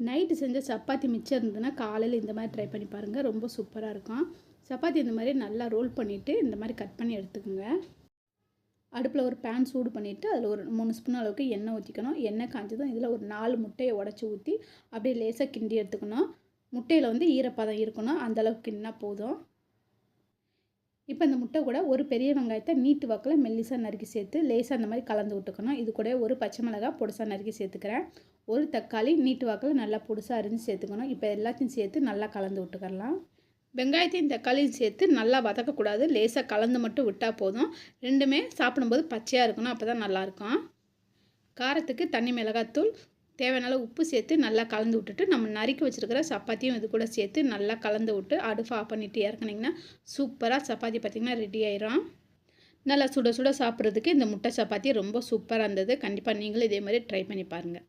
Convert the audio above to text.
Night செஞ்ச சப்பாத்தி மிச்சம் இருந்ததுன்னா காலையில் இந்த மாதிரி ட்ரை பண்ணி பாருங்கள். ரொம்ப சூப்பராக இருக்கும். சப்பாத்தி இந்த மாதிரி நல்லா ரோல் பண்ணிவிட்டு இந்த மாதிரி கட் பண்ணி எடுத்துக்கோங்க. அடுப்பில் ஒரு பேன் சூடு பண்ணிவிட்டு அதில் ஒரு 3 ஸ்பூன் அளவுக்கு எண்ணெய் ஊற்றிக்கணும். எண்ணெய் காய்ஞ்சதும் இதில் ஒரு 4 முட்டையை உடச்சி ஊற்றி அப்படியே லேசாக கிண்டி எடுத்துக்கணும். முட்டையில் வந்து ஈரப்பதம் இருக்கணும், அந்தளவுக்கு கிண்டினா போதும். இப்போ இந்த முட்டை கூட ஒரு பெரிய வெங்காயத்தை நீட்டு வாக்கில் மெல்லிசாக நறுக்கி சேர்த்து லேசாக அந்த மாதிரி கலந்து விட்டுக்கணும். இது கூட ஒரு பச்சை மிளகாய் பொடிசாக நறுக்கி சேர்த்துக்கிறேன். ஒரு தக்காளி நீட்டு வாக்கில் நல்லா பொடிசாக அரிஞ்சு சேர்த்துக்கணும். இப்போ எல்லாத்தையும் சேர்த்து நல்லா கலந்து விட்டுக்கலாம். வெங்காயத்தையும் தக்காளியும் சேர்த்து நல்லா வதக்கக்கூடாது, லேசாக கலந்து மட்டும் விட்டால் போதும். ரெண்டுமே சாப்பிடும்போது பச்சையாக இருக்கணும், அப்போ தான் நல்லாயிருக்கும். காரத்துக்கு தனி மிளகாத்தூள், தேவையான உப்பு சேர்த்து நல்லா கலந்து விட்டுட்டு நம்ம நறுக்கி வச்சுருக்கிற சப்பாத்தியும் இது கூட சேர்த்து நல்லா கலந்து விட்டு அடுப்பு ஆஃப் பண்ணிவிட்டு இறக்குனிங்கன்னா சூப்பராக சப்பாத்தி பார்த்திங்கன்னா ரெடி ஆயிரும். நல்லா சுட சுட சாப்பிட்றதுக்கு இந்த முட்டை சப்பாத்தி ரொம்ப சூப்பராக இருந்தது. கண்டிப்பாக நீங்களும் இதே மாதிரி ட்ரை பண்ணி பாருங்கள்.